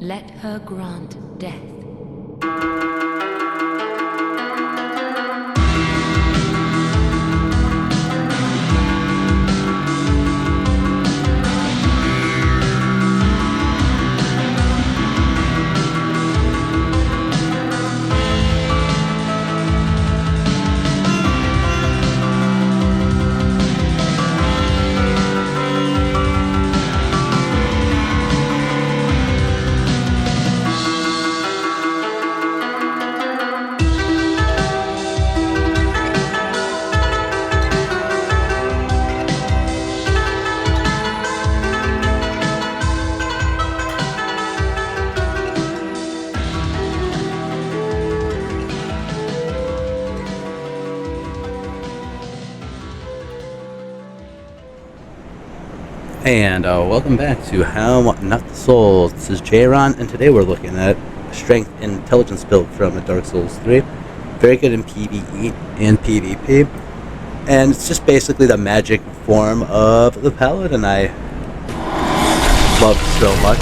Let her grant death. And welcome back to How Not the Souls. This is Jron, and today we're looking at Strength and Intelligence build from Dark Souls 3. Very good in PvE and PvP. And it's just basically the magic form of the Paladin I love so much.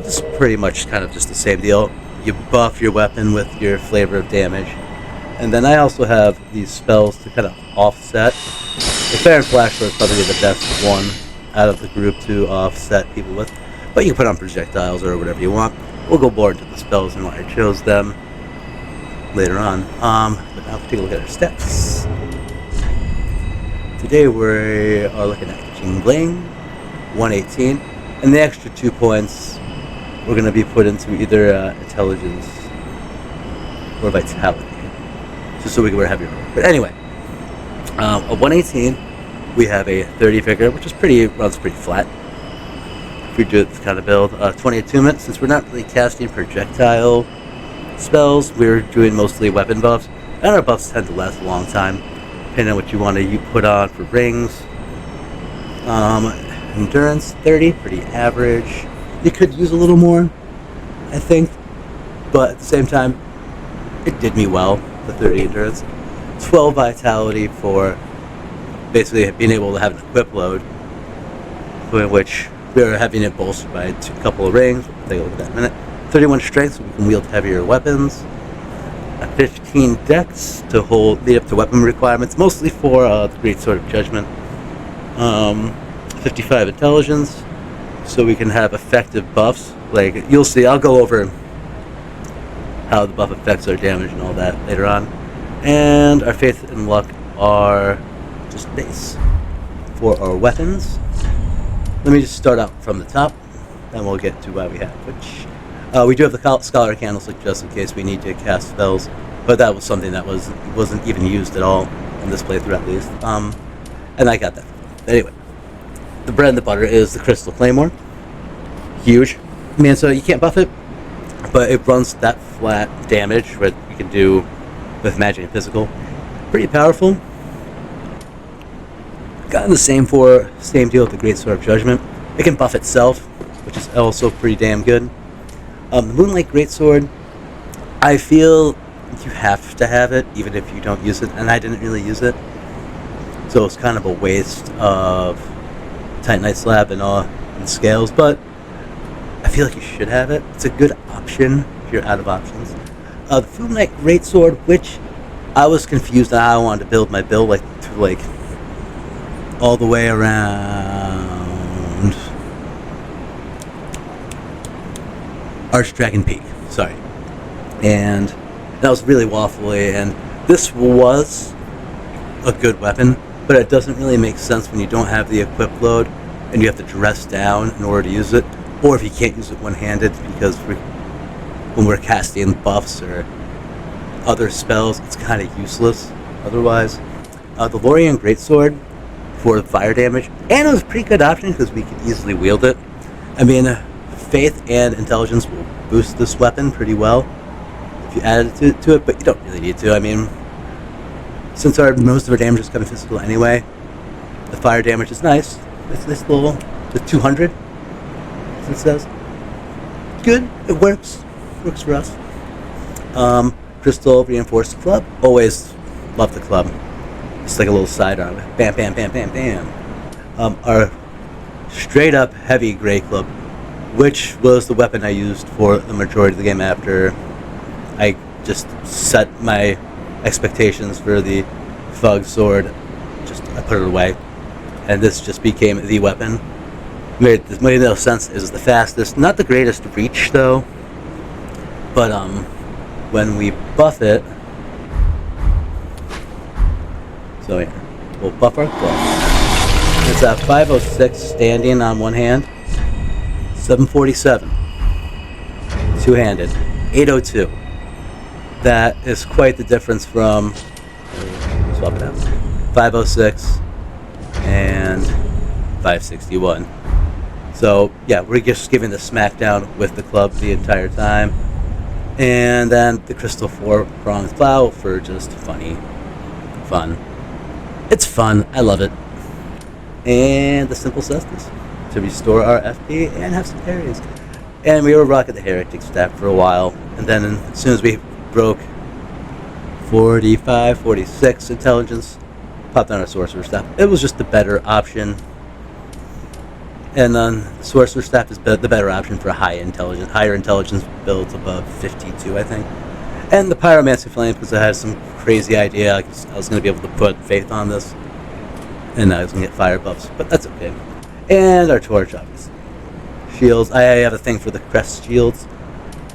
This is pretty much kind of just the same deal. You buff your weapon with your flavor of damage. And then I also have these spells to kind of offset. The Fair and Flash Sword is probably the best one out of the group to offset people with, but you can put on projectiles or whatever you want. We'll go more into the spells and why I chose them later on. But now let's take a look at our stats. Today we are looking at Jing Bling, 118, and the extra 2 points we're going to be put into either intelligence or vitality, just so we can wear heavier. But anyway, a 118. We have a 30 vigor, which is runs pretty flat if you do this kind of build. 20 attunement, since we're not really casting projectile spells, we're doing mostly weapon buffs, and our buffs tend to last a long time, depending on what you want to put on for rings. Endurance, 30, pretty average. You could use a little more, I think, but at the same time, it did me well, the 30 endurance. 12 vitality for basically being able to have an equip load, in which we are having it bolstered by a couple of rings. We'll take a look at that in a minute. 31 strength, so we can wield heavier weapons. 15 dex to lead up to weapon requirements, mostly for the Great Sword of Judgment. 55 intelligence, so we can have effective buffs. Like you'll see, I'll go over how the buff affects our damage and all that later on. And our faith and luck are just base. For our weapons, let me just start out from the top, then we'll get to why we have which. We do have the Scholar Candlestick just in case we need to cast spells, but that was something that wasn't even used at all in this playthrough at least. And I got that. Anyway, the bread and the butter is the Crystal Claymore. Huge. Man, so you can't buff it, but it runs that flat damage, what you can do with magic and physical. Pretty powerful. Gotten the same deal with the Great Sword of Judgment. It can buff itself, which is also pretty damn good. The Moonlight Greatsword, I feel you have to have it, even if you don't use it, and I didn't really use it. So it's kind of a waste of Titanite Slab and scales, but I feel like you should have it. It's a good option if you're out of options. The Moonlight Greatsword, which I was confused on how I wanted to build my build, all the way around Archdragon Peak, sorry. And that was really waffly, and this was a good weapon, but it doesn't really make sense when you don't have the equip load and you have to dress down in order to use it, or if you can't use it one-handed, because when we're casting buffs or other spells, it's kind of useless otherwise. The Lorien Greatsword for fire damage, and it was a pretty good option because we could easily wield it. I mean, faith and intelligence will boost this weapon pretty well if you add it to it, but you don't really need to. I mean, since most of our damage is coming physical anyway, the fire damage is nice. It's this little, the 200, as it says. Good, it works for us. Crystal Reinforced Club, always love the club. It's like a little sidearm. Bam, bam, bam, bam, bam. Our straight up heavy gray club which was the weapon I used for the majority of the game after I just set my expectations for the Fug sword. I put it away, and this just became the weapon. Made no sense. It was the fastest, not the greatest reach though, but when we buff it, so yeah, we'll buff our claw. It's at 506 standing on one hand, 747 two-handed, 802. That is quite the difference from swap it out, 506 and 561. So yeah, we're just giving the smackdown with the club the entire time, and then the crystal 4-pronged plow for just fun. It's fun. I love it. And the simple cestus to restore our FP and have some parries. And we were rocking the heretic staff for a while, and then as soon as we broke 45, 46 intelligence, popped on our sorcerer staff. It was just the better option. And then the sorcerer staff is the better option for higher intelligence builds above 52, I think. And the pyromancy flame, because I had some crazy idea I was going to be able to put faith on this, and I was going to get fire buffs, but that's okay. And our torch, obviously. Shields. I have a thing for the crest shields.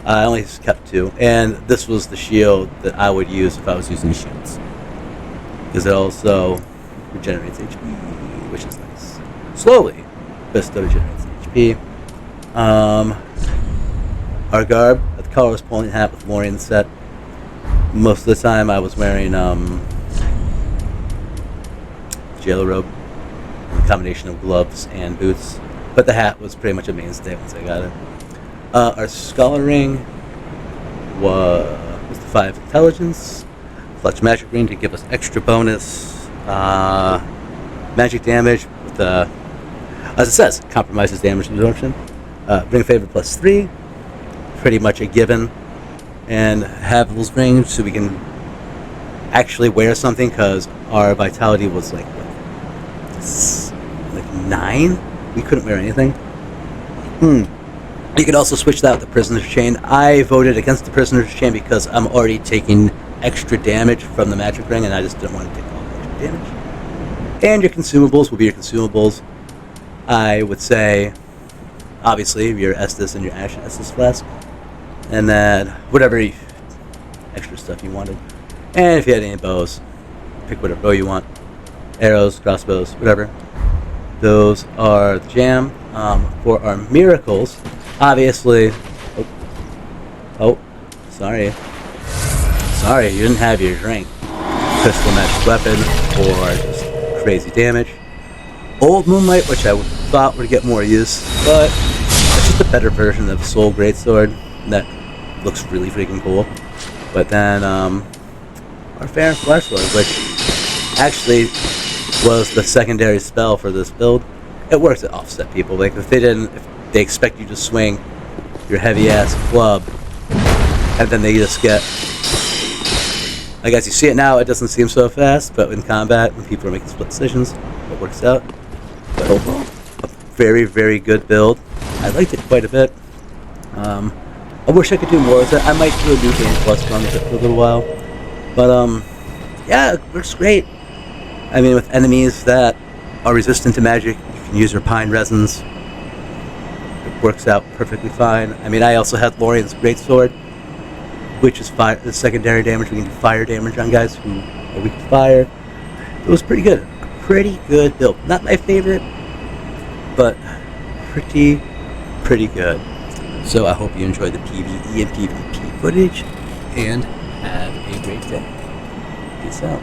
I only kept 2, and this was the shield that I would use if I was using shields, because it also regenerates HP, which is nice. Slowly, but still regenerates HP. Our garb, the colorless pulling hat with Lorian set. Most of the time I was wearing jailer robe, a combination of gloves and boots, but the hat was pretty much a mainstay once I got it. Our scholar ring was the 5 intelligence, clutch magic ring to give us extra bonus magic damage with the, as it says, compromises damage absorption. Ring favor plus 3, pretty much a given. And Havel's ring so we can actually wear something, because our vitality was like 9. We couldn't wear anything. You could also switch that with the prisoner's chain. I voted against the prisoner's chain because I'm already taking extra damage from the magic ring, and I just didn't want to take all the extra damage. And your consumables will be your consumables. I would say, obviously, your Estus and your Ashen Estus flask, and then whatever extra stuff you wanted. And if you had any bows, pick whatever bow you want. Arrows, crossbows, whatever. Those are the jam. For our miracles, obviously, sorry, you didn't have your drink. Crystal magic weapon for just crazy damage. Old Moonlight, which I thought would get more use, but it's just a better version of Soul Greatsword that looks really freaking cool. But then our Fair and Flash Sword, which actually was the secondary spell for this build. It works to offset people. Like if they expect you to swing your heavy ass club, and then they just get, I guess you see it now, it doesn't seem so fast, but in combat, when people are making split decisions, it works out. But overall, a very, very good build. I liked it quite a bit. I wish I could do more with it. I might do a new game plus run with it for a little while. But yeah, it works great. I mean, with enemies that are resistant to magic, you can use your pine resins. It works out perfectly fine. I mean, I also had Lorian's Greatsword, which is the secondary damage. We can do fire damage on guys who are weak to fire. It was pretty good. A pretty good build. Not my favorite, but pretty good. So I hope you enjoyed the PvE and PvP footage, and have a great day. Peace out.